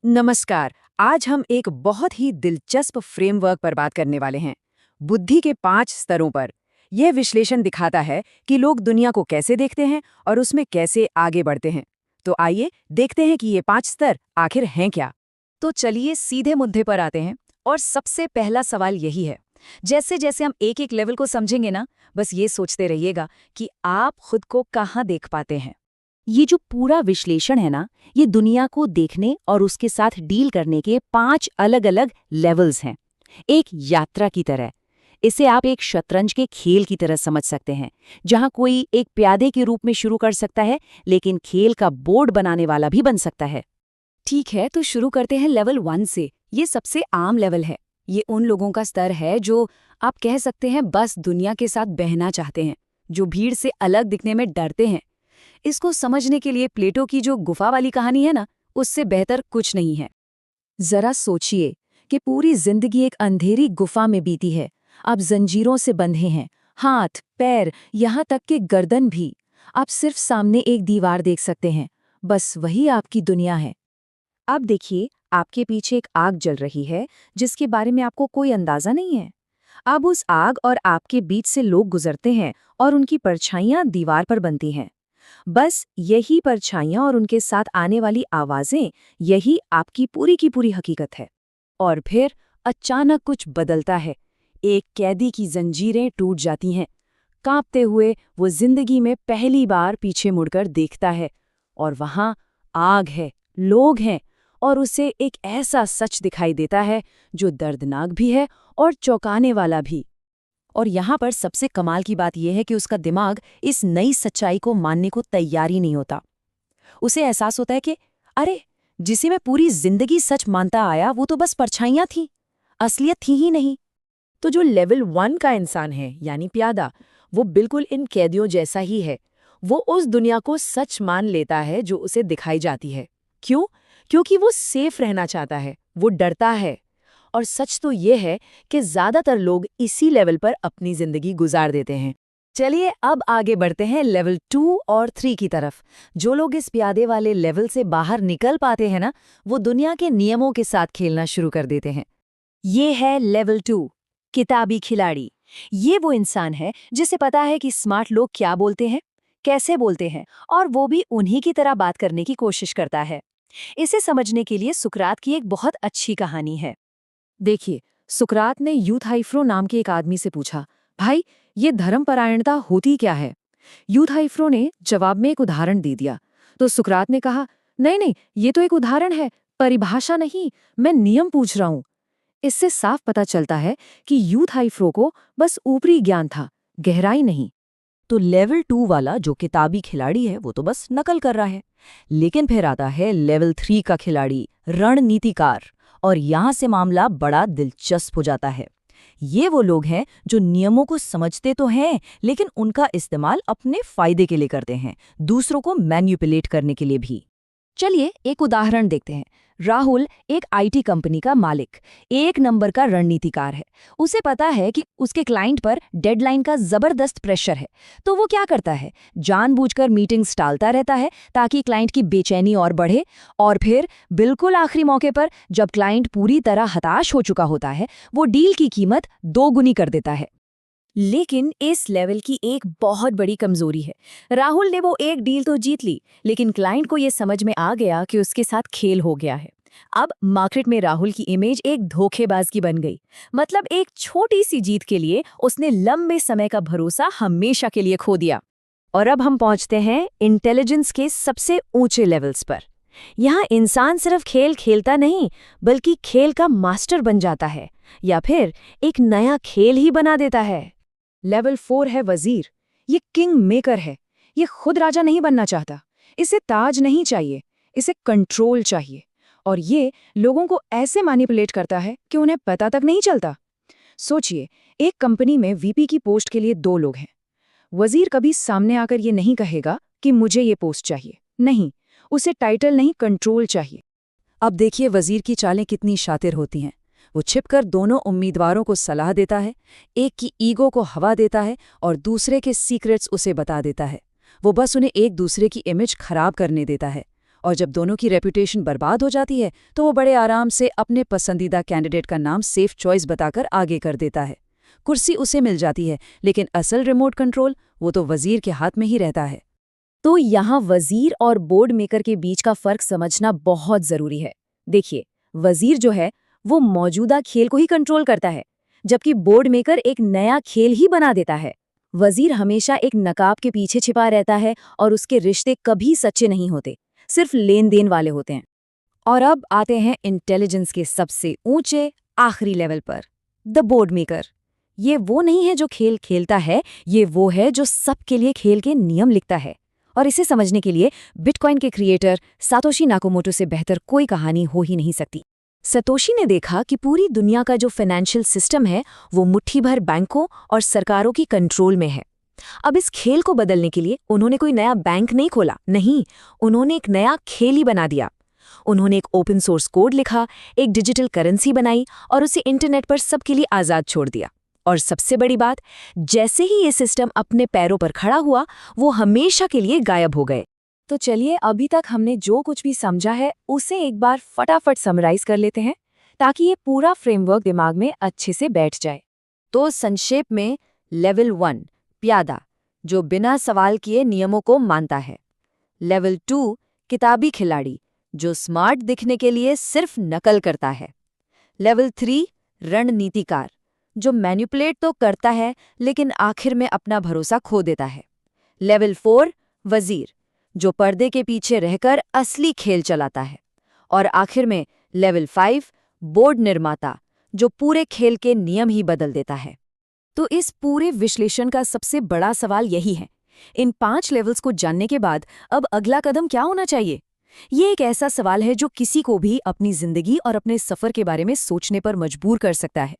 नमस्कार। आज हम एक बहुत ही दिलचस्प फ्रेमवर्क पर बात करने वाले हैं, बुद्धि के 5 स्तरों पर। यह विश्लेषण दिखाता है कि लोग दुनिया को कैसे देखते हैं और उसमें कैसे आगे बढ़ते हैं। तो आइए देखते हैं कि ये 5 स्तर आखिर हैं क्या। तो चलिए सीधे मुद्दे पर आते हैं और सबसे पहला सवाल यही है। जैसे जैसे हम एक एक लेवल को समझेंगे ना, बस ये सोचते रहिएगा कि आप खुद को कहाँ देख पाते हैं। ये जो पूरा विश्लेषण है ना, ये दुनिया को देखने और उसके साथ डील करने के 5 अलग-अलग लेवल्स हैं। एक यात्रा की तरह। इसे आप एक शतरंज के खेल की तरह समझ सकते हैं, जहां कोई एक प्यादे के रूप में शुरू कर सकता है, लेकिन खेल का बोर्ड बनाने वाला भी बन सकता है। ठीक है, तो शुरू करते हैं लेवल 1 से। ये सबसे आम लेवल है। ये उन लोगों का स्तर है जो आप कह सकते हैं बस दुनिया के साथ बहना चाहते हैं, जो भीड़ से अलग दिखने में डरते हैं। इसको समझने के लिए प्लेटो की जो गुफा वाली कहानी है ना, उससे बेहतर कुछ नहीं है। जरा सोचिए कि पूरी जिंदगी एक अंधेरी गुफा में बीती है। आप जंजीरों से बंधे हैं, हाथ, पैर, यहाँ तक कि गर्दन भी। आप सिर्फ सामने एक दीवार देख सकते हैं, बस वही आपकी दुनिया है। अब देखिए, आपके पीछे एक आग जल रही है, जिसके बारे में आपको कोई अंदाजा नहीं है। अब उस आग और आपके बीच से लोग गुजरते हैं और उनकी परछाइयां दीवार पर बनती हैं। बस यही परछाइयां और उनके साथ आने वाली आवाजें, यही आपकी पूरी की पूरी हकीकत है। और फिर अचानक कुछ बदलता है। एक कैदी की जंजीरें टूट जाती हैं। कांपते हुए वो जिंदगी में पहली बार पीछे मुड़कर देखता है, और वहां आग है, लोग हैं, और उसे एक ऐसा सच दिखाई देता है जो दर्दनाक भी है और चौंकाने वाला भी। और यहाँ पर सबसे कमाल की बात यह है कि उसका दिमाग इस नई सच्चाई को मानने को तैयार ही नहीं होता। उसे एहसास होता है कि अरे, जिसे मैं पूरी जिंदगी सच मानता आया वो तो बस परछाइयां थीं, असलियत थी ही नहीं। तो जो लेवल 1 का इंसान है, यानी प्यादा, वो बिल्कुल इन कैदियों जैसा ही है। वो उस दुनिया को सच मान लेता है जो उसे दिखाई जाती है। क्यों? क्योंकि वो सेफ रहना चाहता है, वो डरता है। और सच तो ये है कि ज्यादातर लोग इसी लेवल पर अपनी जिंदगी गुजार देते हैं। चलिए अब आगे बढ़ते हैं लेवल 2 और 3 की तरफ। जो लोग इस प्यादे वाले लेवल से बाहर निकल पाते हैं ना, वो दुनिया के नियमों के साथ खेलना शुरू कर देते हैं। ये है लेवल 2, किताबी खिलाड़ी। ये वो इंसान है जिसे पता है कि स्मार्ट लोग क्या बोलते हैं, कैसे बोलते हैं, और वो भी उन्हीं की तरह बात करने की कोशिश करता है। इसे समझने के लिए सुकरात की एक बहुत अच्छी कहानी है। देखिए, सुकरात ने यूथाइफ्रो नाम के एक आदमी से पूछा, भाई, ये धर्मपरायणता होती क्या है? यूथाइफ्रो ने जवाब में एक उदाहरण दे दिया। तो सुकरात ने कहा, नहीं नहीं, ये तो एक उदाहरण है, परिभाषा नहीं, मैं नियम पूछ रहा हूं। इससे साफ पता चलता है कि यूथाइफ्रो को बस ऊपरी ज्ञान था, गहराई नहीं। तो लेवल 2 वाला जो किताबी खिलाड़ी है वो तो बस नकल कर रहा है। लेकिन फिर आता है लेवल 3 का खिलाड़ी, रणनीतिकार। और यहाँ से मामला बड़ा दिलचस्प हो जाता है। ये वो लोग हैं जो नियमों को समझते तो हैं, लेकिन उनका इस्तेमाल अपने फायदे के लिए करते हैं, दूसरों को मैनिपुलेट करने के लिए भी। चलिए एक उदाहरण देखते हैं। राहुल एक आईटी कंपनी का मालिक, एक नंबर का रणनीतिकार है। उसे पता है कि उसके क्लाइंट पर डेडलाइन का जबरदस्त प्रेशर है, तो वो क्या करता है, जानबूझकर मीटिंग्स टालता रहता है ताकि क्लाइंट की बेचैनी और बढ़े। और फिर बिल्कुल आखिरी मौके पर, जब क्लाइंट पूरी तरह हताश हो चुका होता है, वो डील की कीमत 2 गुनी कर देता है। लेकिन इस लेवल की एक बहुत बड़ी कमजोरी है। राहुल ने वो एक डील तो जीत ली, लेकिन क्लाइंट को ये समझ में आ गया कि उसके साथ खेल हो गया है। अब मार्केट में राहुल की इमेज एक धोखेबाज की बन गई। मतलब एक छोटी सी जीत के लिए उसने लंबे समय का भरोसा हमेशा के लिए खो दिया। और अब हम पहुंचते हैं इंटेलिजेंस के सबसे ऊंचे लेवल्स पर। यहाँ इंसान सिर्फ खेल खेलता नहीं, बल्कि खेल का मास्टर बन जाता है, या फिर एक नया खेल ही बना देता है। लेवल 4 है वजीर। ये किंग मेकर है। ये खुद राजा नहीं बनना चाहता। इसे ताज नहीं चाहिए, इसे कंट्रोल चाहिए। और ये लोगों को ऐसे मैनिपुलेट करता है कि उन्हें पता तक नहीं चलता। सोचिए, एक कंपनी में वीपी की पोस्ट के लिए 2 लोग हैं। वजीर कभी सामने आकर ये नहीं कहेगा कि मुझे ये पोस्ट चाहिए। नहीं, उसे टाइटल नहीं, कंट्रोल चाहिए। अब देखिए वजीर की चालें कितनी शातिर होती हैं। वो छिपकर दोनों उम्मीदवारों को सलाह देता है, एक की ईगो को हवा देता है और दूसरे के सीक्रेट्स उसे बता देता है। वो बस उन्हें एक दूसरे की इमेज खराब करने देता है। और जब दोनों की रेपुटेशन बर्बाद हो जाती है तो वो बड़े आराम से अपने पसंदीदा कैंडिडेट का नाम सेफ चॉइस बताकर आगे कर देता है। कुर्सी उसे मिल जाती है, लेकिन असल रिमोट कंट्रोल वो तो वजीर के हाथ में ही रहता है। तो यहाँ वजीर और बोर्ड मेकर के बीच का फर्क समझना बहुत जरूरी है। देखिए, वजीर जो है वो मौजूदा खेल को ही कंट्रोल करता है, जबकि बोर्ड मेकर एक नया खेल ही बना देता है। वजीर हमेशा एक नकाब के पीछे छिपा रहता है और उसके रिश्ते कभी सच्चे नहीं होते, सिर्फ लेन देन वाले होते हैं। और अब आते हैं इंटेलिजेंस के सबसे ऊंचे आखिरी लेवल पर, द बोर्ड मेकर। ये वो नहीं है जो खेल खेलता है, ये वो है जो सबके लिए खेल के नियम लिखता है। और इसे समझने के लिए बिटकॉइन के क्रिएटर सातोशी नाकामोटो से बेहतर कोई कहानी हो ही नहीं सकती। सतोशी ने देखा कि पूरी दुनिया का जो फाइनेंशियल सिस्टम है वो मुट्ठी भर बैंकों और सरकारों की कंट्रोल में है। अब इस खेल को बदलने के लिए उन्होंने कोई नया बैंक नहीं खोला, नहीं, उन्होंने एक नया खेल ही बना दिया। उन्होंने एक ओपन सोर्स कोड लिखा, एक डिजिटल करेंसी बनाई और उसे इंटरनेट पर सबके लिए आज़ाद छोड़ दिया। और सबसे बड़ी बात, जैसे ही ये सिस्टम अपने पैरों पर खड़ा हुआ, वो हमेशा के लिए गायब हो गए। तो चलिए, अभी तक हमने जो कुछ भी समझा है उसे एक बार फटाफट समराइज कर लेते हैं, ताकि ये पूरा फ्रेमवर्क दिमाग में अच्छे से बैठ जाए। तो संक्षेप में, लेवल 1 प्यादा, जो बिना सवाल किए नियमों को मानता है। लेवल 2 किताबी खिलाड़ी, जो स्मार्ट दिखने के लिए सिर्फ नकल करता है। लेवल 3 रणनीतिकार, जो मैनिपुलेट तो करता है लेकिन आखिर में अपना भरोसा खो देता है। लेवल 4 वजीर, जो पर्दे के पीछे रहकर असली खेल चलाता है। और आखिर में लेवल 5 बोर्ड निर्माता, जो पूरे खेल के नियम ही बदल देता है। तो इस पूरे विश्लेषण का सबसे बड़ा सवाल यही है, इन 5 लेवल्स को जानने के बाद अब अगला कदम क्या होना चाहिए? ये एक ऐसा सवाल है जो किसी को भी अपनी जिंदगी और अपने सफर के बारे में सोचने पर मजबूर कर सकता है।